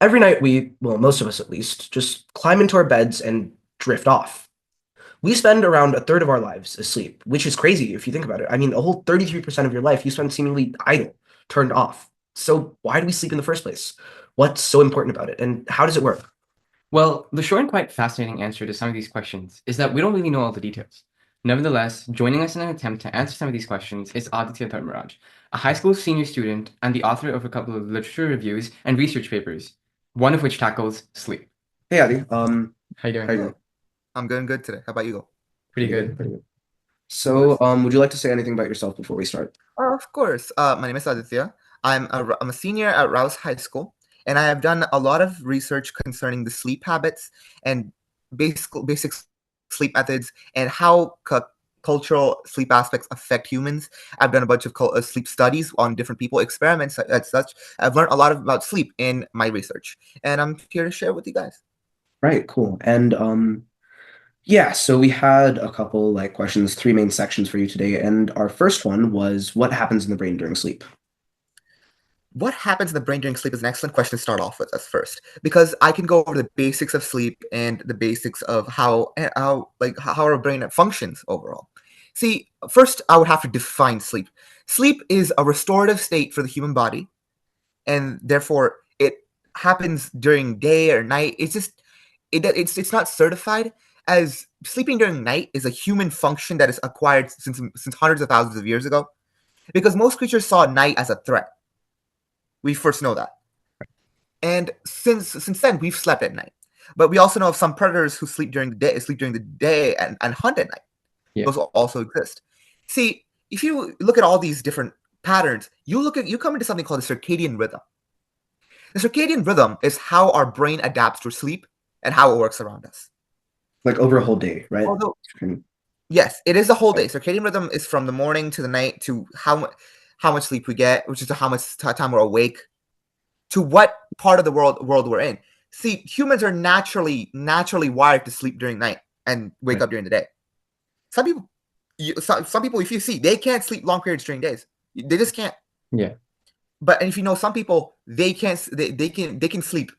Every night well, most of us at least, just climb into our beds and drift off. We spend around a third of our lives asleep, which is crazy if you think about it. I mean, a whole 33% of your life you spend seemingly idle, turned off. So why do we sleep in the first place? What's so important about it, and how does it work? Well, the short and quite fascinating answer to some of these questions is that we don't really know all the details. Nevertheless, joining us in an attempt to answer some of these questions is Aadithya Dharmaraj, a high school senior student and the author of a couple of literature reviews and research papers, one of which tackles sleep. Hey, Adi. How you How doing? you Hey, doing? I'm doing good today. How about you? Pretty Pretty good. good, pretty good. Of course. So, would you like to say anything about yourself before we start? Of course. My name is Aditya. I'm a senior at Rouse High School, and I have done a lot of research concerning the sleep habits and basic sleep methods and how cultural sleep aspects affect humans. I've done a bunch of sleep studies on different people, experiments as such. I've learned a lot about sleep in my research, and I'm here to share with you guys. Right, cool. And yeah, so we had a couple like questions, three main sections for you today, and our first one was what happens in the brain during sleep? What happens in the brain during sleep is an excellent question to start off with us first, because I can go over the basics of sleep and the basics of how our brain functions overall. See, first I would have to define sleep. Sleep is a restorative state for the human body, and therefore it happens during day or night. It's not certified, as sleeping during night is a human function that is acquired since hundreds of thousands of years ago, because most creatures saw night as a threat. We first know that. And since then, we've slept at night. But we also know of some predators who sleep during the day and hunt at night. Yeah. Those also exist. See, if you look at all these different patterns, you come into something called the circadian rhythm. The circadian rhythm is how our brain adapts to sleep and how it works around us. Like over a whole day, right? Although, yes, it is the whole day. Circadian rhythm is from the morning to the night to how much sleep we get, which is to how much time we're awake, to what part of the world we're in. See, humans are naturally wired to sleep during night and wake Right. up during the day. Some people, some people, if you see, they can't sleep long periods during days. They just can't. Yeah. But if you know some people, they can't. They can sleep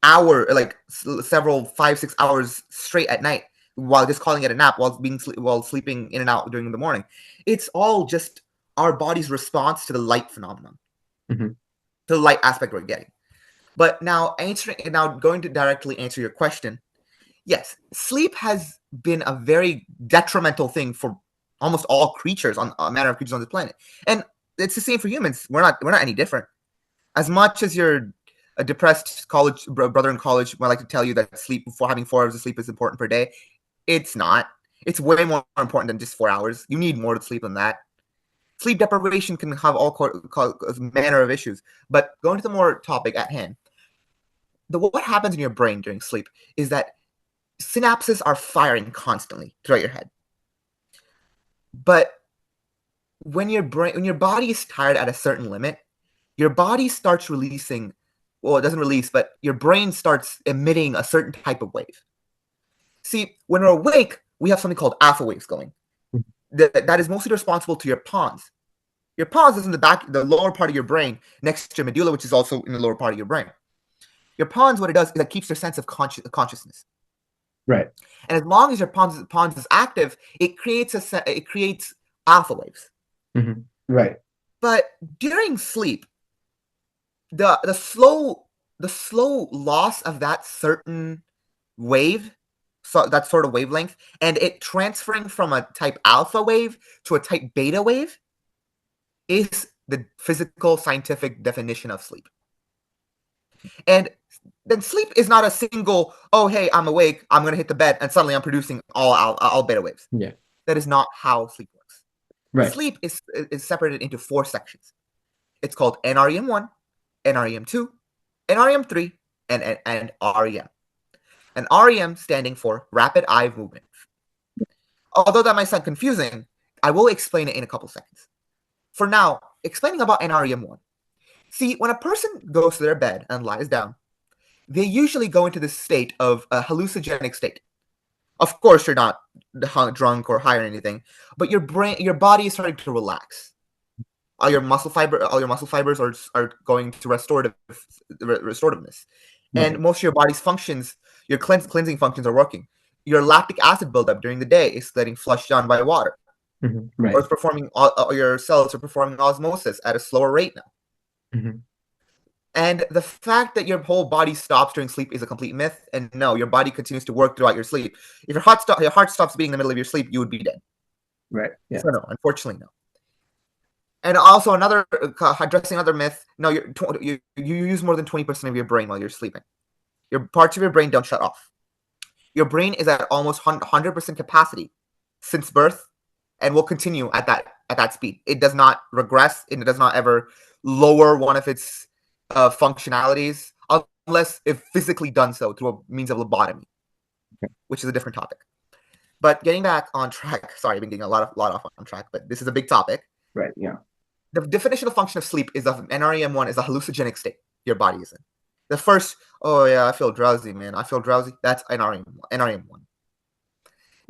hour like several 5 6 hours straight at night while just calling it a nap while sleeping in and out during the morning. It's all just our body's response to the light phenomenon, Hmm. to the light aspect we're getting. But now going to directly answer your question, yes, sleep has been a very detrimental thing for almost all creatures on a matter of creatures on this planet, and it's the same for humans. We're not any different. As much as you're a depressed college brother in college might like to tell you that sleep before having 4 hours of sleep is important per day, it's not. It's way more important than just 4 hours. You need more to sleep than that. Sleep deprivation can have manner of issues. But going to the more topic at hand, what happens in your brain during sleep is that synapses are firing constantly throughout your head. But when your body is tired at a certain limit, your body starts releasing, well, it doesn't release, but your brain starts emitting a certain type of wave. See, when we're awake, we have something called alpha waves going. That is mostly responsible to your pons. Your pons is in the lower part of your brain, next to your medulla, which is also in the lower part of your brain. Your pons, what it does is it keeps your sense of consciousness. Right. And as long as your pons is active, it creates alpha waves. Hmm. Right. But during sleep, the slow loss of that certain wave, so that sort of wavelength, and it transferring from a type alpha wave to a type beta wave is the physical scientific definition of sleep. And then sleep is not a single, oh hey, I'm awake, I'm gonna hit the bed, and suddenly I'm producing all beta waves. Yeah. That is not how sleep works. Right. Sleep is separated into 4 sections. It's called NREM1, NREM2, NREM3, and REM. And REM standing for rapid eye movement. Although that might sound confusing, I will explain it in a couple seconds. For now, explaining about NREM1. See, when a person goes to their bed and lies down, they usually go into this state of a hallucinogenic state. Of course, you're not drunk or high or anything, but your body is starting to relax. All your muscle fibers are going to restorativeness, and most of your body's functions, your cleansing functions are working. Your lactic acid buildup during the day is getting flushed down by water, Right. or it's performing. Your cells are performing osmosis at a slower rate now. And the fact that your whole body stops during sleep is a complete myth. And no, your body continues to work throughout your sleep. If your heart stops beating in the middle of your sleep, you would be dead. Right. Yeah. So no, unfortunately, no. And also addressing another myth. No, you use more than 20% of your brain while you're sleeping. Your parts of your brain don't shut off. Your brain is at almost 100% capacity since birth, and will continue at that speed. It does not regress, and it does not ever lower one of its functionalities unless if physically done so through a means of lobotomy, which is a different topic. But getting back on track, sorry, I've been getting a lot off on track, but this is a big topic. Right. Yeah. The definition of function of sleep is of NREM1 is a hallucinogenic state your body is in. The first, oh yeah, I feel drowsy, man. I feel drowsy. That's NREM1.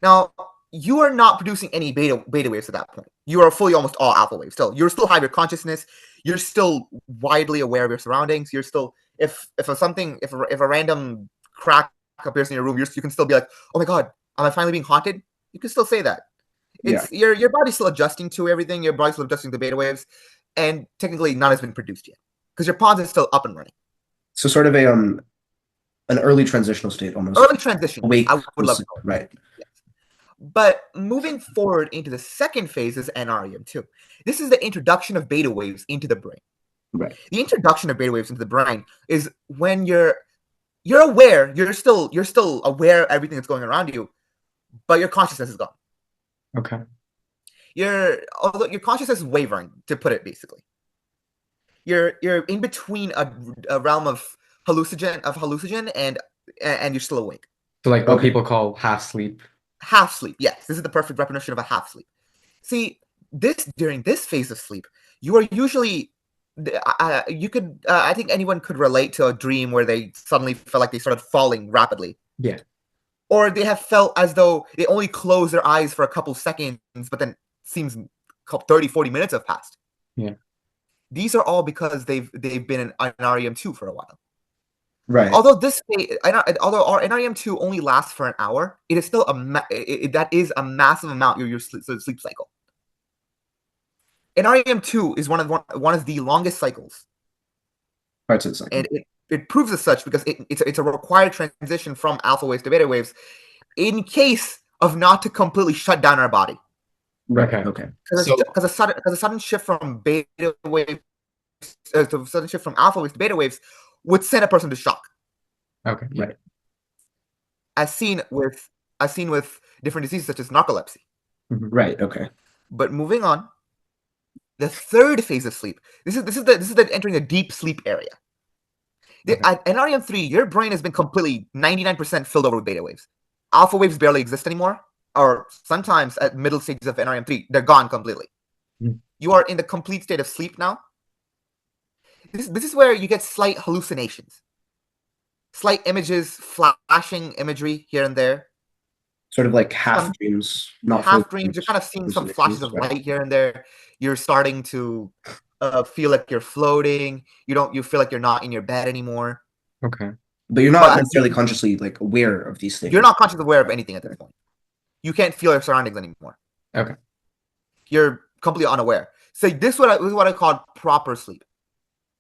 Now, you are not producing any beta waves at that point. You are fully almost all alpha waves. Still, you're still have your consciousness. You're still widely aware of your surroundings. You're still, if a random crack appears in your room, you can still be like, oh my god, am I finally being haunted? You can still say that. It's your body's still adjusting to everything. Your body's still adjusting to beta waves, and technically none has been produced yet because your pons is still up and running. So sort of an early transitional state, almost. Early transition. Awake. I would love to know. Right. Yes. But moving forward into the second phase is NREM2. This is the introduction of beta waves into the brain. Right. The introduction of beta waves into the brain is when you're aware, you're still aware of everything that's going around you, but your consciousness is gone. Okay. Although your consciousness is wavering, to put it basically. You're in between a realm of hallucinogen and you're still awake. So like what people call half sleep. Half sleep, yes. This is the perfect definition of a half sleep. See, during this phase of sleep, you are usually I think anyone could relate to a dream where they suddenly felt like they started falling rapidly. Yeah. Or they have felt as though they only close their eyes for a couple seconds, but then it seems 30, 40 minutes have passed. Yeah. These are all because they've been in NREM2 for a while. Right. Although although our NREM2 only lasts for an hour, it is still that is a massive amount your sleep cycle. NREM2 is one of the longest cycles. Parts of the cycle. And it proves as such because it's a required transition from alpha waves to beta waves in case of not to completely shut down our body. Right. Okay. Because a sudden shift from beta waves to sudden shift from alpha waves to beta waves would send a person to shock. Okay. Right. As seen with different diseases such as narcolepsy. Right. Okay. But moving on, the third phase of sleep. This is the entering the deep sleep area. At NREM3, your brain has been completely 99% filled over with beta waves. Alpha waves barely exist anymore, or sometimes at middle stages of NREM3, they're gone completely. You are in the complete state of sleep now. This is where you get slight hallucinations. Slight images, flashing imagery here and there. Sort of like half dreams. Not half dreams. You're kind of seeing some flashes of light here and there. You're starting to feel like you're floating. You feel like you're not in your bed anymore. Okay. But you're not necessarily consciously aware of these things. You're not consciously aware of anything at this point. You can't feel your surroundings anymore. Okay. You're completely unaware. So this is what I call proper sleep.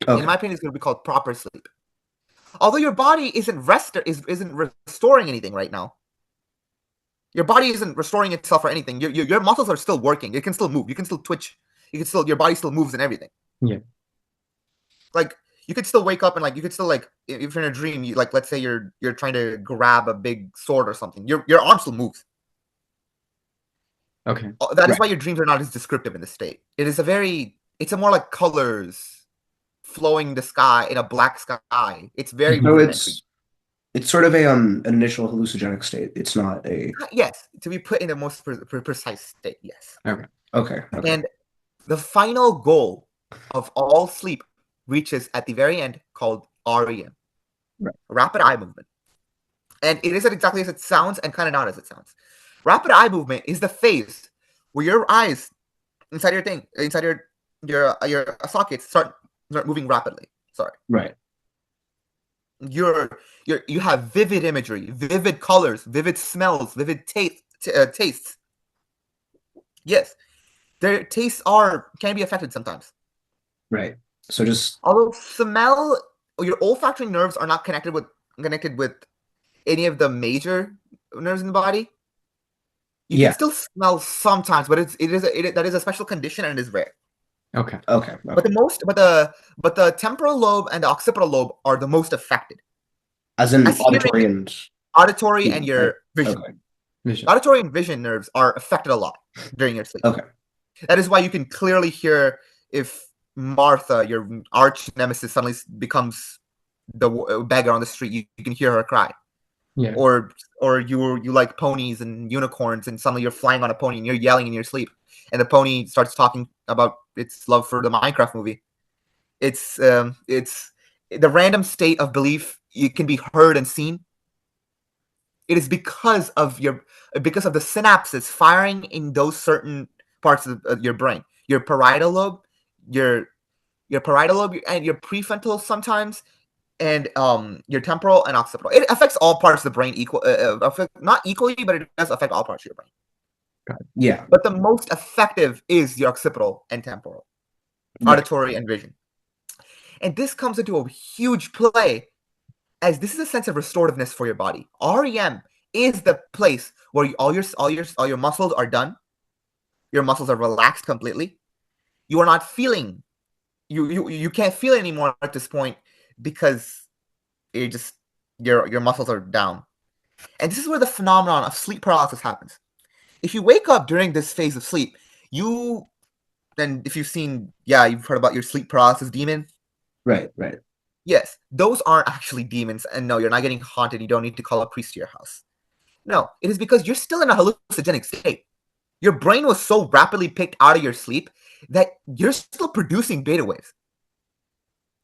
Okay. In my opinion, it's going to be called proper sleep. Although your body isn't restoring anything right now. Your body isn't restoring itself or anything. Your muscles are still working. It can still move. You can still twitch. Your body still moves and everything. Yeah. Like you could still wake up and you could still if you're in a dream, let's say you're trying to grab a big sword or something. Your arm still moves. Okay. That is why your dreams are not as descriptive in this state. It's a more like colors flowing in the sky in a black sky. It's very it's sort of an initial hallucinogenic state. It's not a yes, to be put in the most precise state. Yes. Okay. And the final goal of all sleep reaches at the very end called REM, rapid eye movement. And it isn't exactly as it sounds and kind of not as it sounds. Rapid eye movement is the phase where your eyes inside your sockets start moving rapidly. Sorry. Right. you have vivid imagery, vivid colors, vivid smells, vivid tastes. Yes, their tastes can be affected sometimes. Right. So just Although smell, your olfactory nerves are not connected with any of the major nerves in the body. You can yeah. still smell sometimes, but that is a special condition and it is rare. Okay. Okay. But the temporal lobe and the occipital lobe are the most affected. As in As auditory hearing, and auditory, and hearing, right? your vision. Okay. Vision. Auditory and vision nerves are affected a lot during your sleep. Okay. That is why you can clearly hear if Martha, your arch nemesis, suddenly becomes the beggar on the street. You can hear her cry. Yeah. Or you like ponies and unicorns, and suddenly you're flying on a pony and you're yelling in your sleep, and the pony starts talking about its love for the Minecraft movie. It's the random state of belief. It can be heard and seen. It is because of the synapses firing in those certain parts of your brain, your parietal lobe, your parietal lobe, and your prefrontal sometimes, and your temporal and occipital. It affects all parts of the brain not equally, but it does affect all parts of your brain. Yeah. But the most effective is the occipital and temporal, Right. auditory and vision. And this comes into a huge play, as this is a sense of restorativeness for your body. REM is the place where all your muscles are done. Your muscles are relaxed completely. You are not feeling. You can't feel it anymore at this point because your muscles are down. And this is where the phenomenon of sleep paralysis happens. If you wake up during this phase of sleep, if you've heard about your sleep paralysis demon. Right. Right. Yes, those aren't actually demons, and no, you're not getting haunted. You don't need to call a priest to your house. No, it is because you're still in a hallucinogenic state. Your brain was so rapidly picked out of your sleep that you're still producing beta waves,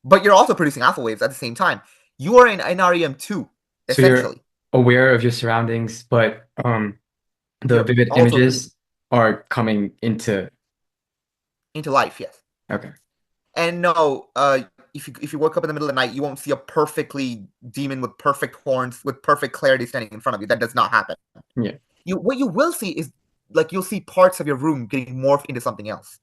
but you're also producing alpha waves at the same time. You are in NREM2, So you're essentially. aware of your surroundings, but the You're vivid also images are coming into. into life, yes. Okay. And no, if you woke up in the middle of the night, you won't see a perfectly demon with perfect horns with perfect clarity standing in front of you. That does not happen. Yeah. What you will see is you'll see parts of your room getting morphed into something else.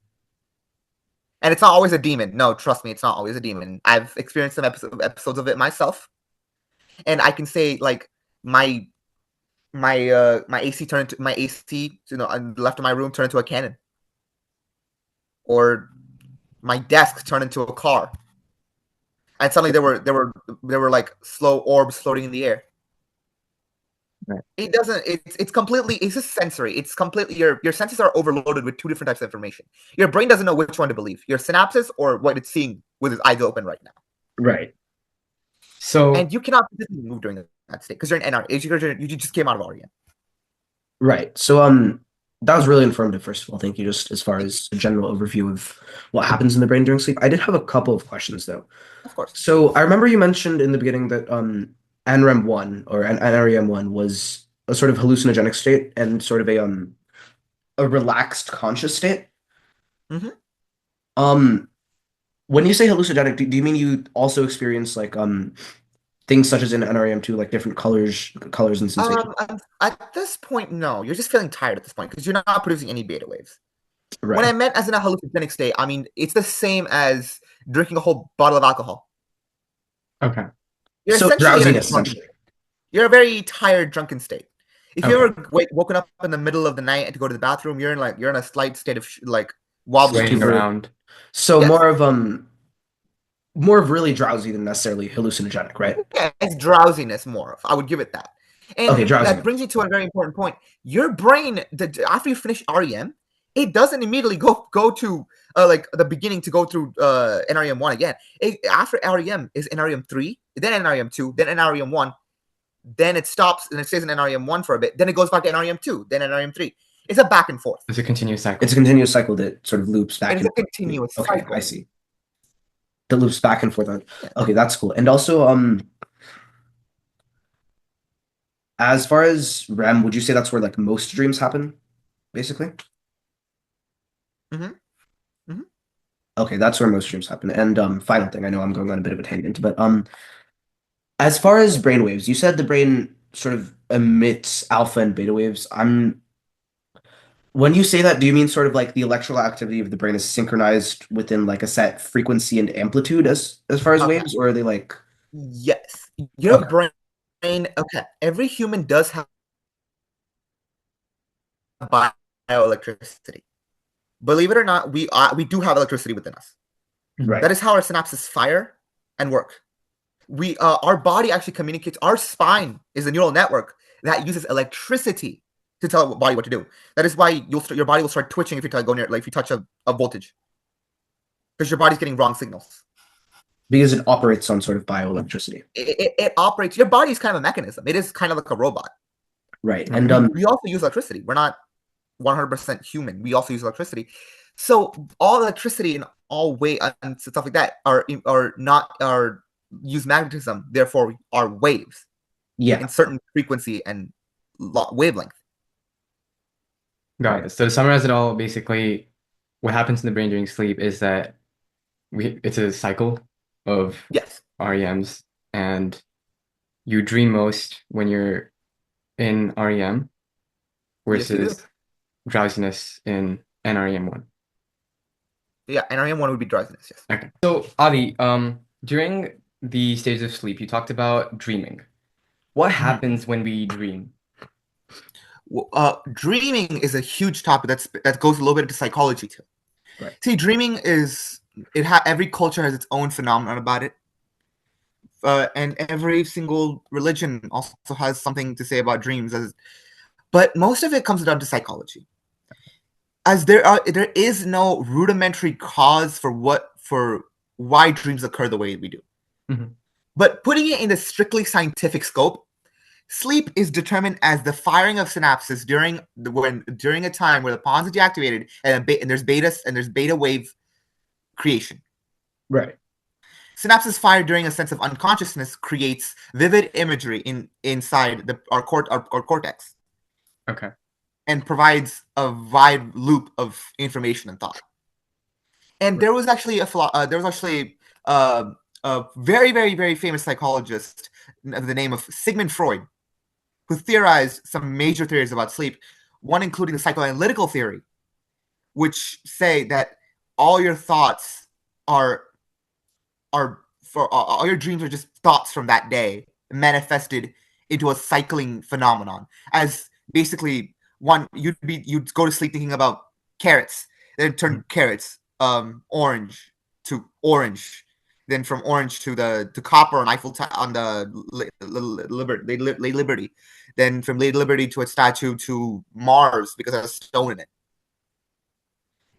And it's not always a demon. No, trust me, it's not always a demon. I've experienced some episodes of it myself, and I can say my my AC turned into my AC, on the left of my room turned into a cannon, or my desk turned into a car, and suddenly there were like slow orbs floating in the air. Right. It doesn't. It's completely. It's just sensory. It's completely your senses are overloaded with two different types of information. Your brain doesn't know which one to believe: your synapses or what it's seeing with its eyes open right now. Right. So And you cannot physically move during that state because you're in NR. You just came out of REM. Right. So that was really informative, first of all. Thank you. Just as far as a general overview of what happens in the brain during sleep. I did have a couple of questions though. Of course. So I remember you mentioned in the beginning that NREM one or NREM one was a sort of hallucinogenic state and sort of a relaxed conscious state. Mm-hmm. When you say hallucinogenic, do you mean you also experience like things such as in NREM two, like different colors and sensations? At this point, no. You're just feeling tired at this point because you're not producing any beta waves. When I Right. meant as in a hallucinogenic state, I mean it's the same as drinking a whole bottle of alcohol. okay. You're So essentially in a drowsiness, drunk. essentially. You're a very tired, drunken state. If you Okay. ever woken up in the middle of the night and to go to the bathroom, you're in a slight state of wobbly. Swaying Super. around. So Yes. more of really drowsy than necessarily hallucinogenic, right? Yeah, it's drowsiness more of. I would give it that. And Okay, drowsiness. that brings you to a very important point. Your brain, after you finish REM, it doesn't immediately go to the beginning to go through NREM one again. After REM is NREM 3, then NREM 2, then NREM 1, then it stops and it stays in NREM 1 for a bit, then it goes back to NREM 2, then NREM 3. It's a back and forth. It's a continuous cycle. It's a continuous cycle that sort of loops back It is and a continuous Okay, cycle. I see. That loops back and forth. Yeah. Okay, that's cool. And also, as far as REM, would you say that's where like most dreams happen, basically? Mm-hmm. Mm-hmm. Okay, that's where most dreams happen. And final thing, I know I'm going on a bit of a tangent, but As far as brain waves, you said the brain sort of emits alpha and beta waves. When you say that, do you mean sort of like the electrical activity of the brain is synchronized within like a set frequency and amplitude as far as Okay. waves, or are they like Yes. Your okay, brain. Okay. Every human does have bioelectricity. Believe it or not, we do have electricity within us. right? That is how our synapses fire and work. Our body actually communicates. Our spine is a neural network that uses electricity to tell the body what to do. That is why your body will start twitching if you go near, like if you touch a voltage, because your body's getting wrong signals. Because it operates on sort of bioelectricity, It operates. Your body is kind of a mechanism. It is kind of like a robot. right? Okay. And We also use electricity. We're not 100% human. We also use electricity. So all electricity and all weight and stuff like that are use magnetism. Therefore, are waves in yeah, certain frequency and wavelength. Got right. it. So to summarize it all, basically, what happens in the brain during sleep is that it's a cycle of Yes. REMs, and you dream most when you're in REM Yes, you do. versus drowsiness in NREM1. Yeah, NREM1 would be drowsiness. Yes. Okay. So Adi, during the stages of sleep, you talked about dreaming. What happens when we dream? Dreaming is a huge topic that goes a little bit into psychology too. Right. See, dreaming is every culture has its own phenomenon about it. And every single religion also has something to say about dreams, but most of it comes down to psychology. As there is no rudimentary cause for why dreams occur the way we do. Mhm. But putting it in the strictly scientific scope, sleep is determined as the firing of synapses during a time where the pons are deactivated and there's beta wave creation. Right. Synapses fired during a sense of unconsciousness creates vivid imagery inside our cortex Okay. and provides a wide loop of information and thought. And Right. there was actually a very very very famous psychologist of the name of Sigmund Freud who theorized some major theories about sleep, one including the psychoanalytical theory, which say that all your thoughts are for all your dreams are just thoughts from that day manifested into a cycling phenomenon. As basically you'd go to sleep thinking about carrots, then turn carrots orange to orange, then from orange to copper on on the Lady Liberty, then from Lady Liberty to a statue to Mars because there's a stone in it.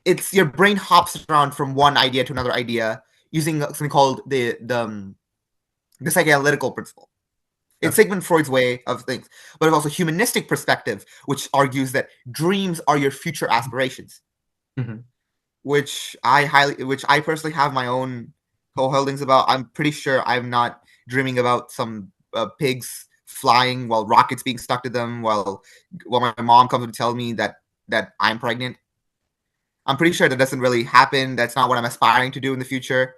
It's your brain hops around from one idea to another idea using something called the psychoanalytical principle. It's Okay. Sigmund Freud's way of things, but it's also humanistic perspective, which argues that dreams are your future aspirations, Mhm. which I personally have my own co-holdings about. I'm pretty sure I'm not dreaming about some pigs flying while rockets being stuck to them while my mom comes to tell me that I'm pregnant. I'm pretty sure that doesn't really happen. That's not what I'm aspiring to do in the future.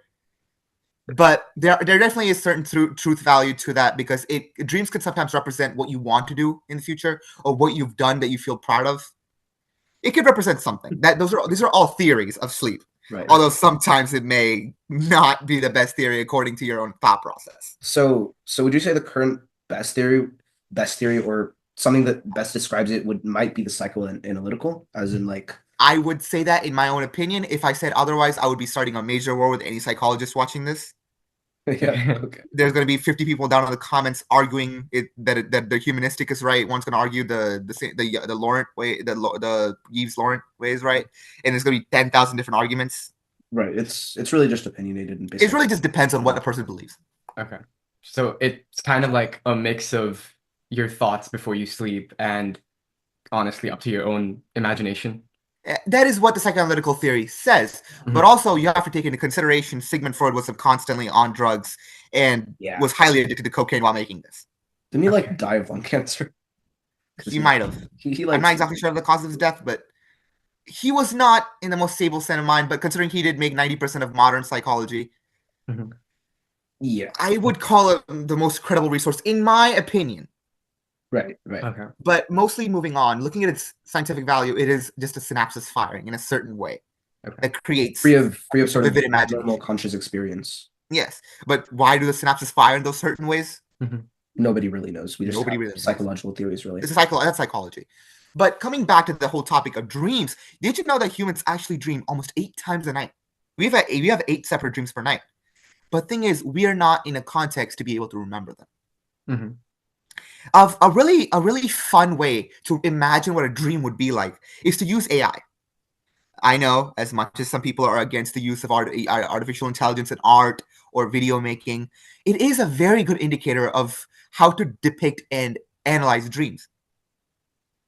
But there definitely is certain truth value to that because dreams can sometimes represent what you want to do in the future or what you've done that you feel proud of. It could represent something. These are all theories of sleep. Right. Although sometimes it may not be the best theory according to your own thought process. So would you say the current best theory, or something that best describes it might be the psychoanalytical, as in like I would say that in my own opinion. If I said otherwise, I would be starting a major war with any psychologist watching this. yeah, okay. There's going to be 50 people down in the comments arguing that the humanistic is right. One's going to argue the Laurent way, the Yves Laurent way is right, and there's going to be 10,000 different arguments. Right. It's really just opinionated and based It really just depends on what the person believes. Okay. So it's kind of like a mix of your thoughts before you sleep and honestly up to your own imagination. That is what the psychoanalytical theory says. But Mhm. also, you have to take into consideration Sigmund Freud was constantly on drugs and yeah. was highly addicted to cocaine while making this. Didn't he like Okay. die of lung cancer? Because He might have. he I'm like not exactly sure of the cause of his death, but he was not in the most stable state of mind. But considering he did make 90% of modern psychology, Mhm. Yeah. I would call it the most credible resource, in my opinion. Right. Okay. But mostly moving on, looking at its scientific value, it is just a synapses firing in a certain way Okay. that creates Free of sort of vivid normal imagination. conscious experience. Yes, but why do the synapses fire in those certain ways? Nobody really knows. We just Nobody have really knows. psychological theories, really. That's psychology. But coming back to the whole topic of dreams, did you know that humans actually dream almost 8 times a night? We have 8 separate dreams per night. But thing is, we are not in a context to be able to remember them. Of a really fun way to imagine what a dream would be like is to use AI. I know, as much as some people are against the use of artificial intelligence in art or video making, it is a very good indicator of how to depict and analyze dreams.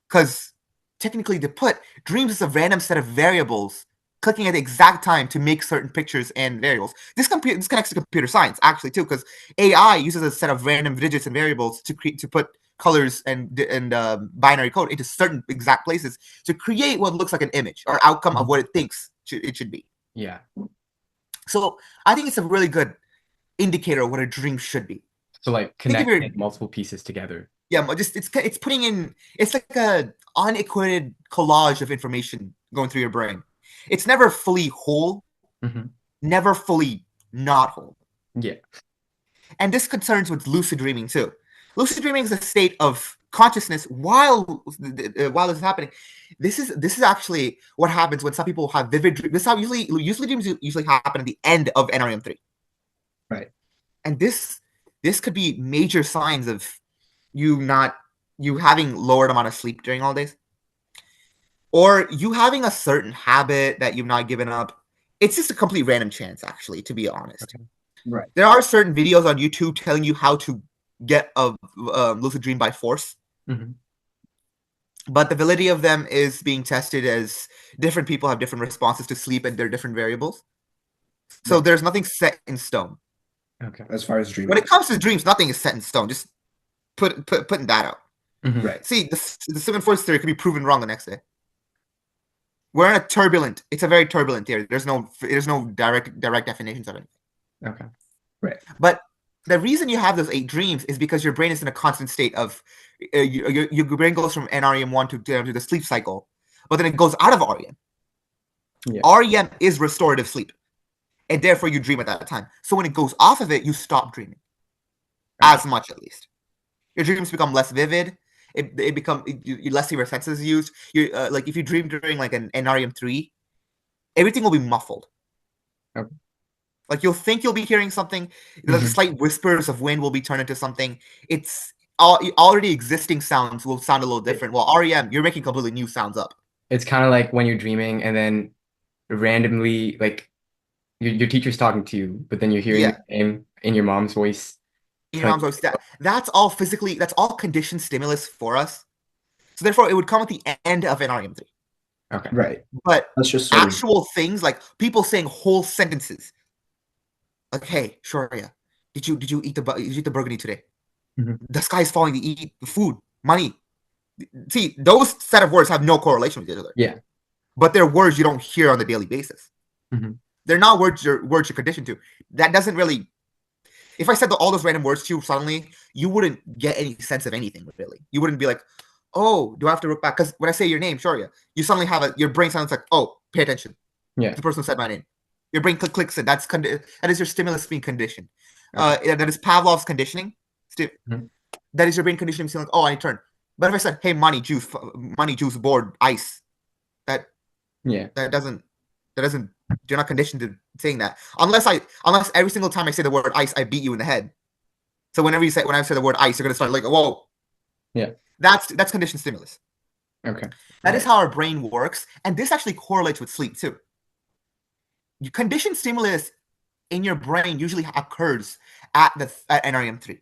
Because technically, to put, dreams is a random set of variables clicking at the exact time to make certain pictures and variables. This connects to computer science actually too, because AI uses a set of random digits and variables to put colors and binary code into certain exact places to create what looks like an image or outcome of what it thinks it should be. Yeah. So I think it's a really good indicator of what a dream should be. So like connecting multiple pieces together. Yeah, just it's putting in, it's like a unequated collage of information going through your brain. It's never fully whole, never fully not whole. Yeah. And this concerns with lucid dreaming too. Lucid dreaming is a state of consciousness while this is happening. This is actually what happens when some people have vivid dreams. This is how usually dreams usually happen at the end of NREM 3. Right. And this could be major signs of you having lowered amount of sleep during all days, or you having a certain habit that you've not given up. It's just a complete random chance, actually, to be honest. Okay. Right. There are certain videos on YouTube telling you how to get a lucid dream by force, but the validity of them is being tested as different people have different responses to sleep and their different variables. So there's nothing set in stone. Okay. As far as dreaming, when it comes to dreams, nothing is set in stone. Just putting that out. Right. See, the 7 force theory could be proven wrong the next day. We're in a turbulent. It's a very turbulent theory. There's no direct definitions of it. Okay. Right. But the reason you have those 8 dreams is because your brain is in a constant state of your brain goes from NREM 1 to the sleep cycle, but then it goes out of REM. Yeah. REM is restorative sleep, and therefore you dream at that time. So when it goes off of it, you stop dreaming, as much at least. Your dreams become less vivid. It become you less of your senses used. You like if you dream during like an NREM 3, everything will be muffled. Okay. Like you'll think you'll be hearing something. The slight whispers of wind will be turned into something. It's already existing sounds will sound a little different. While REM, you're making completely new sounds up. It's kind of like when you're dreaming and then randomly, like your teacher's talking to you, but then you're hearing the name in your mom's voice. In your mom's voice. That's all physically. That's all conditioned stimulus for us. So therefore, it would come at the end of an REM 3. Okay. Right. But that's just actual things like people saying whole sentences. Like, hey, Shoria, did you eat the burgundy today? The sky's falling to eat the food, money. See, those set of words have no correlation with each other. Yeah. But they're words you don't hear on the daily basis. They're not words you're conditioned to. That doesn't really. If I said all those random words to you suddenly, you wouldn't get any sense of anything, really. You wouldn't be like, oh, do I have to look back? Because when I say your name, Shoria, you suddenly have your brain sounds like, oh, pay attention. Yeah. The person said my name. Your brain clicks it. That is your stimulus being conditioned. That is Pavlov's conditioning. That is your brain conditioning saying like, oh, I turn. But if I said, hey, money, juice, board, ice, that doesn't. You're not conditioned to saying that unless every single time I say the word ice, I beat you in the head. So when I say the word ice, you're gonna start like, whoa. Yeah. That's conditioned stimulus. Okay. That is how our brain works, and this actually correlates with sleep too. Conditioned stimulus in your brain usually occurs at NREM 3.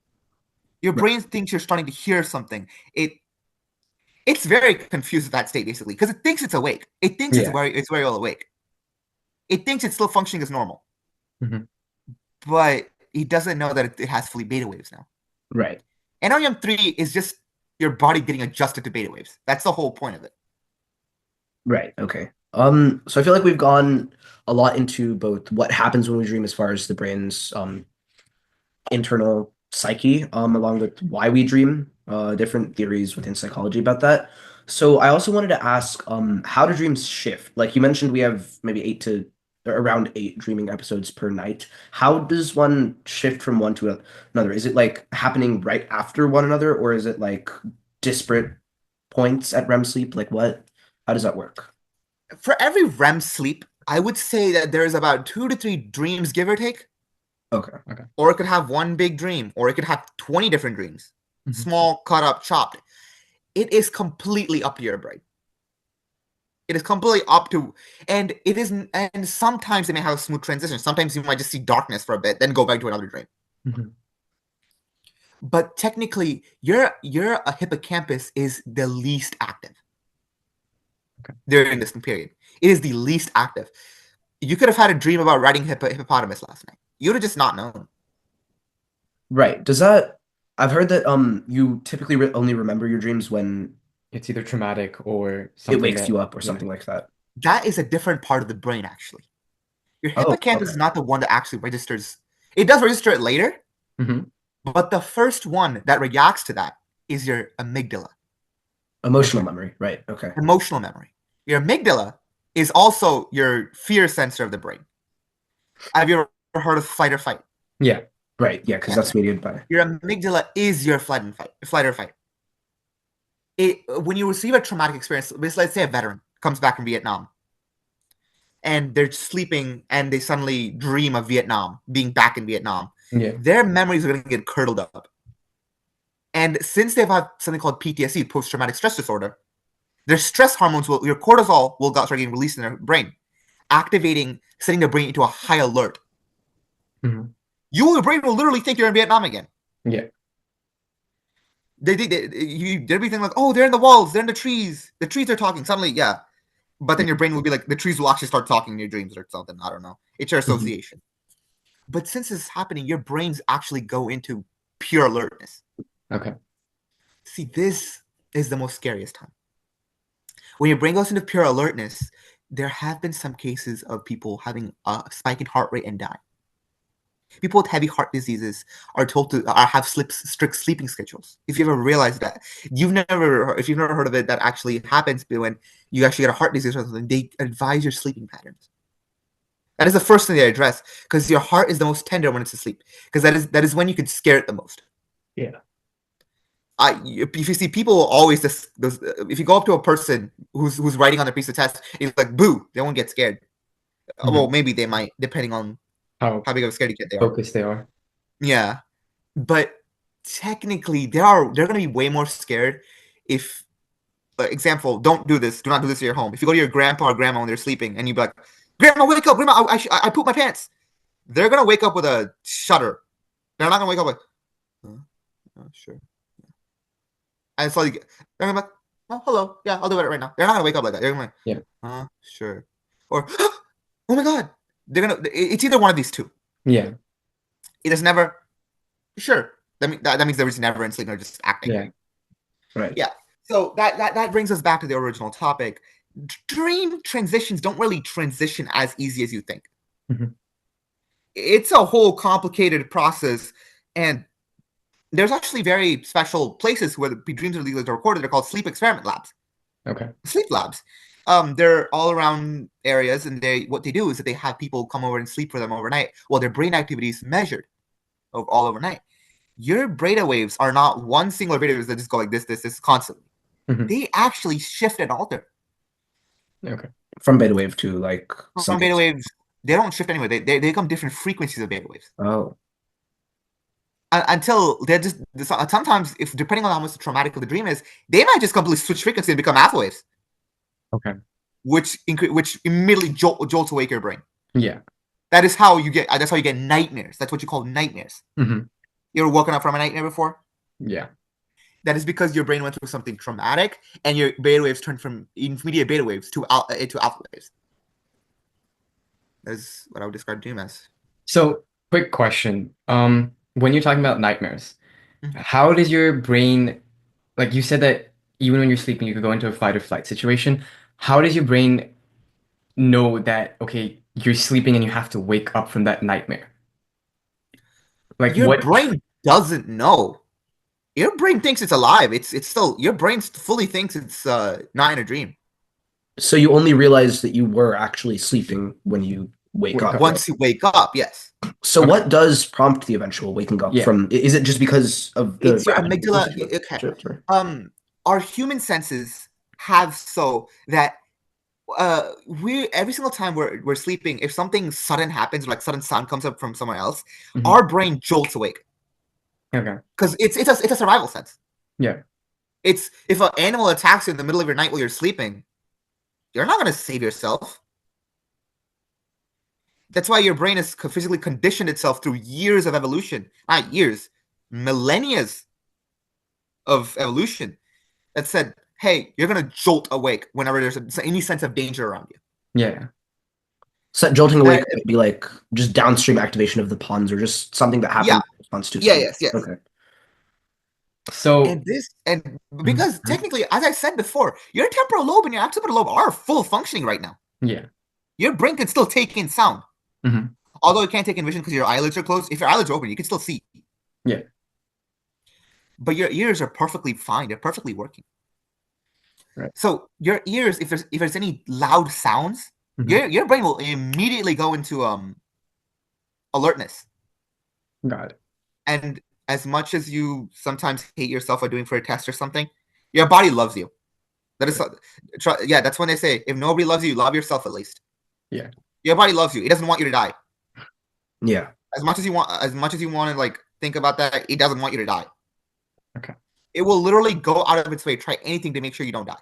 Your brain thinks you're starting to hear something. It's very confused at that state basically because it thinks it's awake. It thinks it's very well awake. It thinks it's still functioning as normal, but it doesn't know that it has fully beta waves now. Right. NREM 3 is just your body getting adjusted to beta waves. That's the whole point of it. Right. Okay. So I feel like we've gone a lot into both what happens when we dream as far as the brain's internal psyche, along with why we dream, different theories within psychology about that. So I also wanted to ask, how do dreams shift? Like you mentioned, we have maybe eight to or around eight dreaming episodes per night. How does one shift from one to another? Is it like happening right after one another, or is it like disparate points at REM sleep? Like what? How does that work? For every REM sleep, I would say that there's about 2 to 3 dreams, give or take. Okay. Okay. Or it could have one big dream, or it could have 20 different dreams, Mhm. small, cut up, chopped. It is completely up to your brain. It is completely up to, and it is, and sometimes they may have a smooth transition. Sometimes you might just see darkness for a bit, then go back to another dream. Mhm. But technically, your a hippocampus is the least active Okay. during this period. It is the least active. You could have had a dream about riding hippopotamus last night. You would have just not known. Right. Does that, I've heard that you typically only remember your dreams when It's either traumatic or it something wakes that, you up or yeah. something like that. That is a different part of the brain, actually. Your Oh, hippocampus okay. is not the one that actually registers. It does register it later, Mhm. but the first one that reacts to that is your amygdala, Emotional Okay. memory. Right. Okay. emotional memory. Your amygdala is also your fear sensor of the brain. Have you ever heard of fight or fight? Yeah. Right. Yeah, because Yeah. that's mediated by. Your amygdala is your flight or fight. When you receive a traumatic experience, let's say a veteran comes back from Vietnam and they're sleeping and they suddenly dream of Vietnam, being back in Vietnam, Yeah. their memories are going to get curdled up. And since they've had something called PTSD, post traumatic stress disorder, their stress hormones your cortisol will start getting released in their brain, activating, setting the brain into a high alert. Mhm. Your brain will literally think you're in Vietnam again. Yeah. They'll be thinking like, oh, they're in the walls, they're in the trees are talking. Suddenly, yeah. But then your brain will be like, the trees will actually start talking in your dreams or something. I don't know. It's your Mhm. association. But since this is happening, your brains actually go into pure alertness. Okay. See, this is the most scariest time. When your brain goes into pure alertness, there have been some cases of people having a spike in heart rate and die. People with heavy heart diseases are told to have strict sleeping schedules. If you ever realized that, if you've never heard of it, that actually happens when you actually get a heart disease or something. They advise your sleeping patterns. That is the first thing they address because your heart is the most tender when it's asleep. Because that is when you can scare it the most. Yeah. If you see people always if you go up to a person who's writing on a piece of test, it's like boo, they won't get scared. Well, Mhm. maybe they might, depending on How how big of a scaredy cat they are. focused they are. Yeah, but technically, they're gonna be way more scared if, example, don't do this. Do not do this at your home. If you go to your grandpa or grandma when they're sleeping and you be like, "Grandma, wake up! Grandma, I pooped my pants." They're gonna wake up with a shudder. They're not gonna wake up like, huh? Oh, sure. And so they're gonna be like, "Oh, hello, yeah, I'll do it right now." They're not gonna wake up like that. They're gonna be Yeah. like, sure, or, oh my god, they're gonna. It's either one of these two. Yeah. It is never sure. That means there was never in sleep. They're just acting. Yeah. Right. Yeah. So that brings us back to the original topic. Dream transitions don't really transition as easy as you think. Mhm. It's a whole complicated process, and there's actually very special places where the dreams are recorded. They're called sleep experiment labs, Okay. sleep labs. They're all around areas, and what they do is that they have people come over and sleep for them overnight while their brain activity is measured of all overnight. Your beta waves are not one single beta waves that just go like this constantly. Mhm. They actually shift and alter. Okay. From beta wave to like Some beta something. waves, they don't shift anyway. They become different frequencies of beta waves. Oh, Until they're just sometimes, if depending on how much traumatic of the dream is, they might just completely switch frequency and become alpha waves, Okay. which immediately jolts awake your brain. Yeah. That is how you get. That's how you get nightmares. That's what you call nightmares. Mhm. You ever woken up from a nightmare before? Yeah. That is because your brain went through something traumatic, and your beta waves turned from intermediate beta waves to alpha waves. That is what I would describe dream as. So, quick question. When you're talking about nightmares, Mhm. how does your brain, like you said that even when you're sleeping, you could go into a fight or flight situation. How does your brain know that, okay, you're sleeping and you have to wake up from that nightmare? Like Your what? brain doesn't know. Your brain thinks it's alive. It's still your brain fully thinks it's not in a dream. So you only realize that you were actually sleeping when you wake Wake up, up. right? Once you wake up, yes. So Okay. what does prompt the eventual waking up Yeah. from? Is it just because of the It's your rapid amygdala. procedure? Okay. Or- Our human senses have so that we every single time we're sleeping, if something sudden happens, like sudden sound comes up from somewhere else, Mhm. our brain jolts awake Okay. because it's a survival sense. Yeah. It's if an animal attacks you in the middle of your night while you're sleeping, you're not going to save yourself. That's why your brain has physically conditioned itself through years of evolution, not years, millennia of evolution that said, hey, you're going to jolt awake whenever there's any sense of danger around you. Yeah. So jolting awake That, might be like just downstream activation of the pons or just something that yeah. happens in response to Yeah, sleep. yes, yes. Okay. So And because technically, as I said before, your temporal lobe and your occipital lobe are full functioning right now. yeah. Your brain can still take in sound. Mhm. Although it can't take in vision because your eyelids are closed. If your eyelids are open, you can still see. Yeah. But your ears are perfectly fine. They're perfectly working. Right. So your ears, if there's any loud sounds, Mhm. your brain will immediately go into alertness. Got it. And as much as you sometimes hate yourself for doing for a test or something, your body loves you. That is, yeah, that's when they say, if nobody loves you, love yourself at least. Yeah. Your body loves you. It doesn't want you to die. Yeah. As much as you want to like think about that, it doesn't want you to die. Okay. It will literally go out of its way, try anything to make sure you don't die.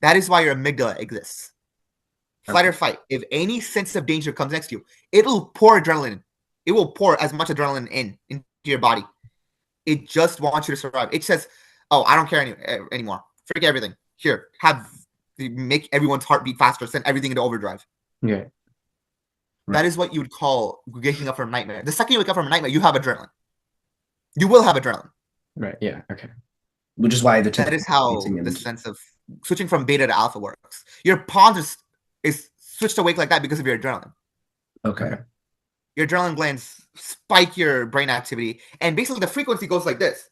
That is why your amygdala exists. Flight or fight. If any sense of danger comes next to you, it'll pour adrenaline. It will pour as much adrenaline into your body. It just wants you to survive. It says, "Oh, I don't care anymore. Forget everything. Here, make everyone's heart beat faster. Send everything into overdrive." Yeah. That is what you would call waking up from a nightmare. The second you wake up from a nightmare, you have adrenaline. You will have adrenaline. Right. Yeah. Okay. Which is why the That is how the and sense of switching from beta to alpha works. Your pons is switched awake like that because of your adrenaline. okay. Your adrenaline glands spike your brain activity, and basically the frequency goes like this.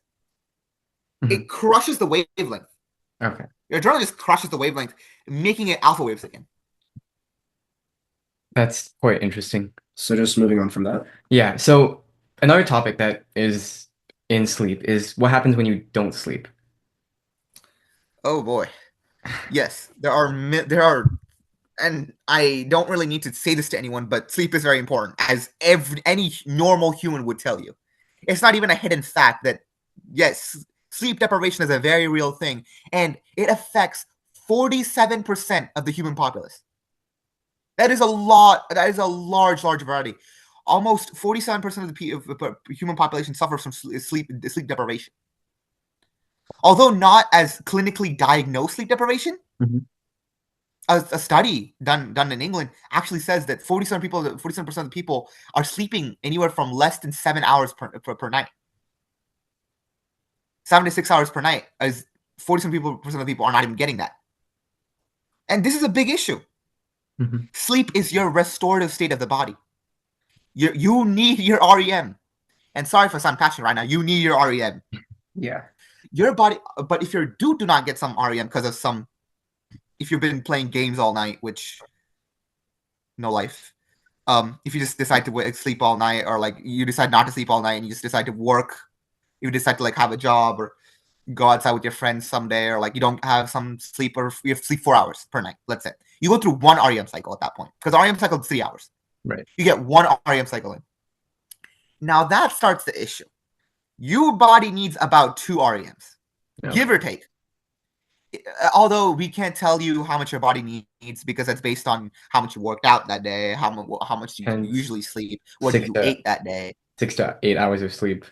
Mhm. It crushes the wavelength. Okay. Your adrenaline just crushes the wavelength, making it alpha waves again. That's quite interesting. So just moving on from that. Yeah. So another topic that is in sleep is what happens when you don't sleep. Oh boy. Yes, there are, and I don't really need to say this to anyone, but sleep is very important, as any normal human would tell you. It's not even a hidden fact that, yes, sleep deprivation is a very real thing, and it affects 47% of the human populace. That is a lot. That is a large variety. Almost 47% of the human population suffers from sleep deprivation. Although not as clinically diagnosed sleep deprivation, Mhm. a study done in England actually says that 47% of the people are sleeping anywhere from less than 7 hours per night. 7 to 6 hours per night, as 47% of people are not even getting that. And this is a big issue. Mhm. Sleep is your restorative state of the body. You need your REM. And sorry if I sound passionate right now, you need your REM. Yeah. Your body, but if you do not get some REM because of if you've been playing games all night, which no life. If you just decide to sleep all night, or like you decide not to sleep all night and you just decide to work, you decide to like have a job or go outside with your friends someday, or like you don't have some sleep, or you have to sleep 4 hours per night. Let's say you go through one REM cycle at that point, because REM cycle is 3 hours. Right. You get one REM cycle in. Now that starts the issue. Your body needs about 2 REMs, give or take. Although we can't tell you how much your body needs, because that's based on how much you worked out that day, how much you And usually sleep, what six you to ate that day. 6 to 8 hours of sleep.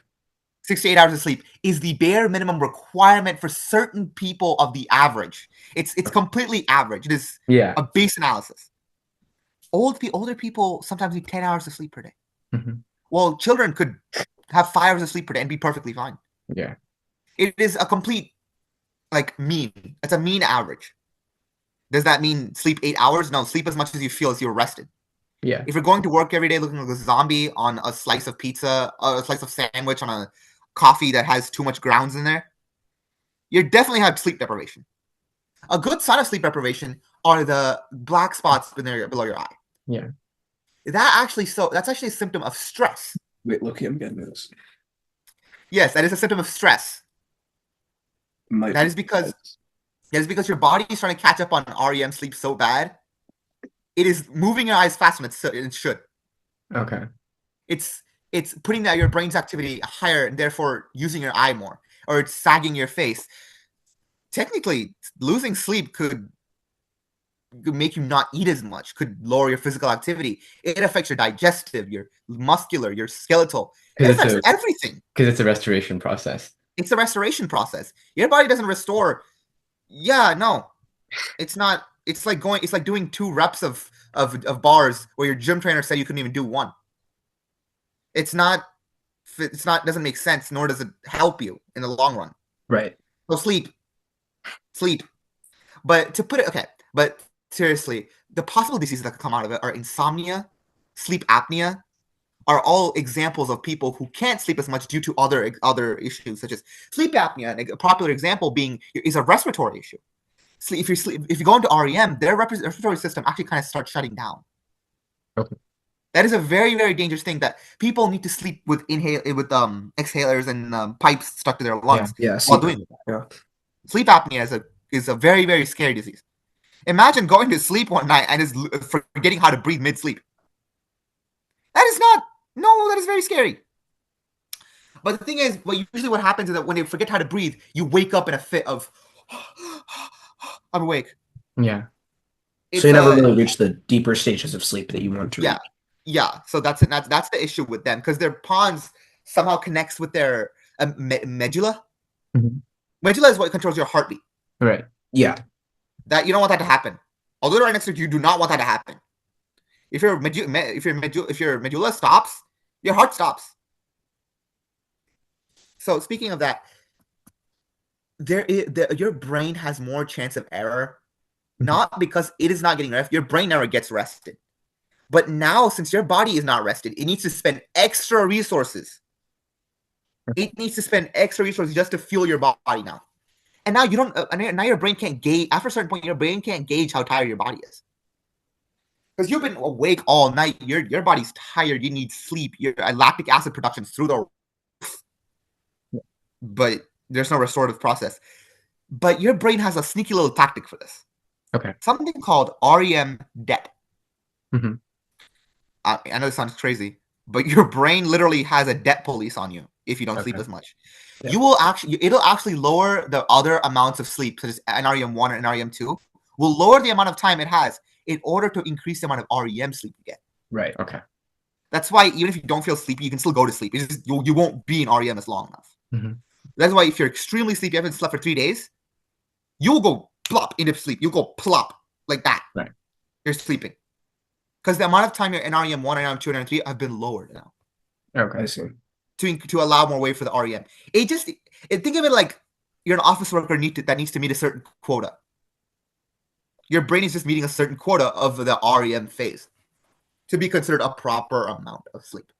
6 to 8 hours of sleep is the bare minimum requirement for certain people of the average. It's completely average. It is Yeah. a base analysis. Older people sometimes need 10 hours of sleep per day. Mhm. Well, children could have 5 hours of sleep per day and be perfectly fine. Yeah. It is a complete mean. It's a mean average. Does that mean sleep 8 hours? No, sleep as much as you feel as you're rested. Yeah. If you're going to work every day looking like a zombie on a slice of pizza, a slice of sandwich, on a coffee that has too much grounds in there, you definitely have sleep deprivation. A good sign of sleep deprivation are the black spots below your eye. Yeah. That's actually a symptom of stress. Wait, look, I'm getting this. Yes, that is a symptom of stress. That is because your body is trying to catch up on REM sleep so bad. It is moving your eyes faster than it should. Okay. It's putting your brain's activity higher and therefore using your eye more, or it's sagging your face. Technically, losing sleep could make you not eat as much, could lower your physical activity. It affects your digestive, your muscular, your skeletal. It affects everything. Because it's a restoration process. It's a restoration process. Your body doesn't restore. Yeah, no. It's not. It's like doing 2 reps of bars where your gym trainer said you couldn't even do 1. It's not doesn't make sense, nor does it help you in the long run. Right. So sleep. But to put it, okay, but seriously, the possible diseases that could come out of it are insomnia, sleep apnea, are all examples of people who can't sleep as much due to other issues, such as sleep apnea. And a popular example is a respiratory issue. If you go into REM, their respiratory system actually kind of starts shutting down. Okay. That is a very, very dangerous thing that people need to sleep with exhalers and pipes stuck to their lungs while doing it. Yeah. Sleep apnea is a very, very scary disease. Imagine going to sleep one night and forgetting how to breathe mid-sleep. That is very scary. But the thing is, usually what happens is that when you forget how to breathe, you wake up in a fit of, I'm awake. Yeah. So you never really reach the deeper stages of sleep that you want to reach. Yeah. So that's the issue with them, because their pons somehow connects with their medulla. Mm-hmm. Medulla is what controls your heartbeat. Right. Yeah. That you don't want that to happen. Although right next to you do not want that to happen. If your medulla stops, your heart stops. So speaking of that, your brain has more chance of error, not because it is not getting rest. Your brain never gets rested. But now, since your body is not rested, it needs to spend extra resources. It needs to spend extra resources just to fuel your body now. And now now your brain can't gauge. After a certain point, your brain can't gauge how tired your body is. Because you've been awake all night. Your body's tired. You need sleep. Your lactic acid production is through the roof. But there's no restorative process. But your brain has a sneaky little tactic for this. Okay. Something called REM debt. Mm-hmm. I know this sounds crazy, but your brain literally has a debt police on you if you don't sleep as much. Yeah. It'll actually lower the other amounts of sleep, such as NREM1 and NREM2, will lower the amount of time it has in order to increase the amount of REM sleep you get. Right. Okay. That's why even if you don't feel sleepy, you can still go to sleep. It's just you won't be in REM as long enough. Mm-hmm. That's why if you're extremely sleepy, you haven't slept for 3 days, you'll go plop into sleep. You'll go plop like that. Right. You're sleeping. Because the amount of time your NREM1, NREM2, and NREM3 have been lowered now. Okay, I see. To allow more way for the REM. Think of it like you're an office worker that needs to meet a certain quota. Your brain is just meeting a certain quota of the REM phase to be considered a proper amount of sleep.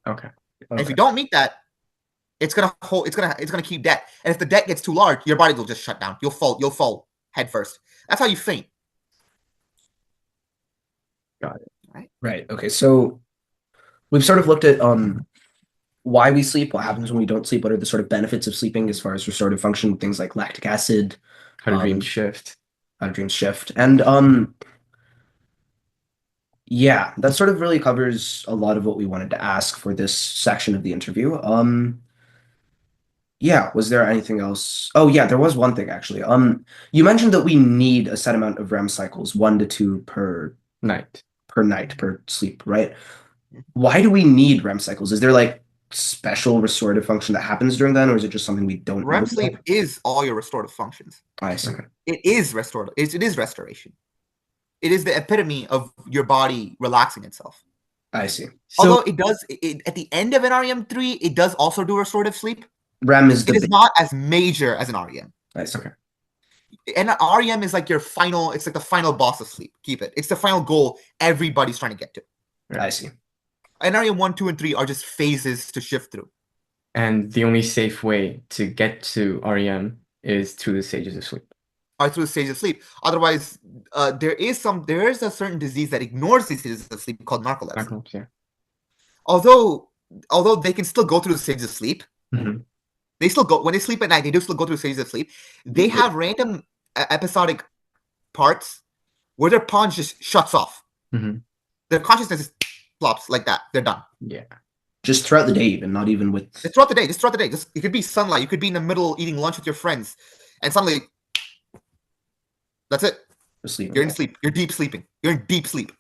Okay. And if you don't meet that, it's gonna keep debt. And if the debt gets too large, your body will just shut down. You'll fall head first. That's how you faint. Got it. Right. Okay. So we've sort of looked at why we sleep, what happens when we don't sleep, what are the sort of benefits of sleeping as far as restorative function, things like lactic acid, how do dreams shift, and yeah, that sort of really covers a lot of what we wanted to ask for this section of the interview. Yeah, was there anything else? Oh yeah, there was one thing actually. You mentioned that we need a set amount of REM cycles, 1 to 2 per night per sleep, right? Why do we need REM cycles? Is there like special restorative function that happens during then, or is it just something we don't REM sleep is all your restorative functions. I see. It is restorative. It is restoration. It is the epitome of your body relaxing itself. I see. Although it does, at the end of an REM3, it does also do restorative sleep. REM is not as major as an REM. I see. Okay. And an REM is like it's like the final boss of sleep. Keep it. It's the final goal everybody's trying to get to. I see. And REM 1, 2, and 3 are just phases to shift through. And the only safe way to get to REM is through the stages of sleep. Or through the stages of sleep. Otherwise, there is a certain disease that ignores these stages of sleep called narcolepsy. Narcolepsy, yeah. Although they can still go through the stages of sleep, Mhm. they still go when they sleep at night. They do still go through stages of sleep. They have random episodic parts where their pons just shuts off. Mhm. Their consciousness just flops like that. They're done. Yeah. Just throughout the day, even not even with. Just throughout the day. Just it could be sunlight. You could be in the middle eating lunch with your friends, and suddenly, that's it. Sleep. You're in sleep. You're deep sleeping. You're in deep sleep.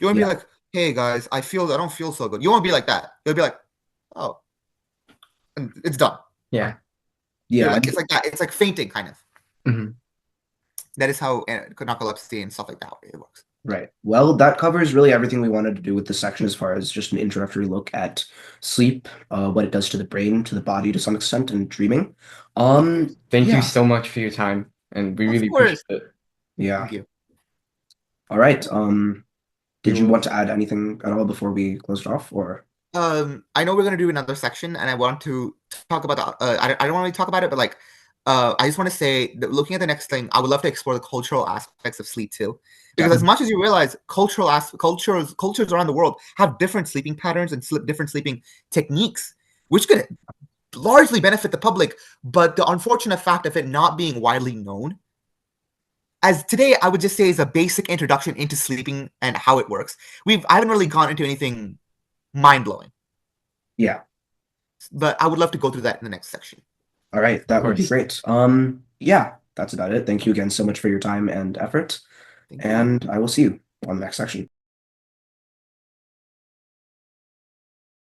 You want to be like, hey guys, I don't feel so good. You won't be like that. You'll be like, oh, and it's done. Yeah. Yeah. It's like that. It's like fainting, kind of. Mhm. That is how narcolepsy and stuff like that it works. Right. Well, that covers really everything we wanted to do with this section as far as just an introductory look at sleep, what it does to the brain, to the body to some extent, and dreaming. Thank Yeah. you so much for your time, and we really course. appreciate it. Yeah. Thank you. All right. Did you will- want to add anything at all before we closed off, or? I know we're gonna do another section, and I want to talk about the. I don't want to talk about it, but like, I just want to say that looking at the next thing, I would love to explore the cultural aspects of sleep too, because as much as you realize, cultures around the world have different sleeping patterns and different sleeping techniques, which could largely benefit the public. But the unfortunate fact of it not being widely known, as today, I would just say is a basic introduction into sleeping and how it works. I haven't really gone into anything mind-blowing. Yeah. But I would love to go through that in the next section. All right. That would be course. great. Yeah, that's about it. Thank you again so much for your time and effort, Thank you. and I will see you on the next section.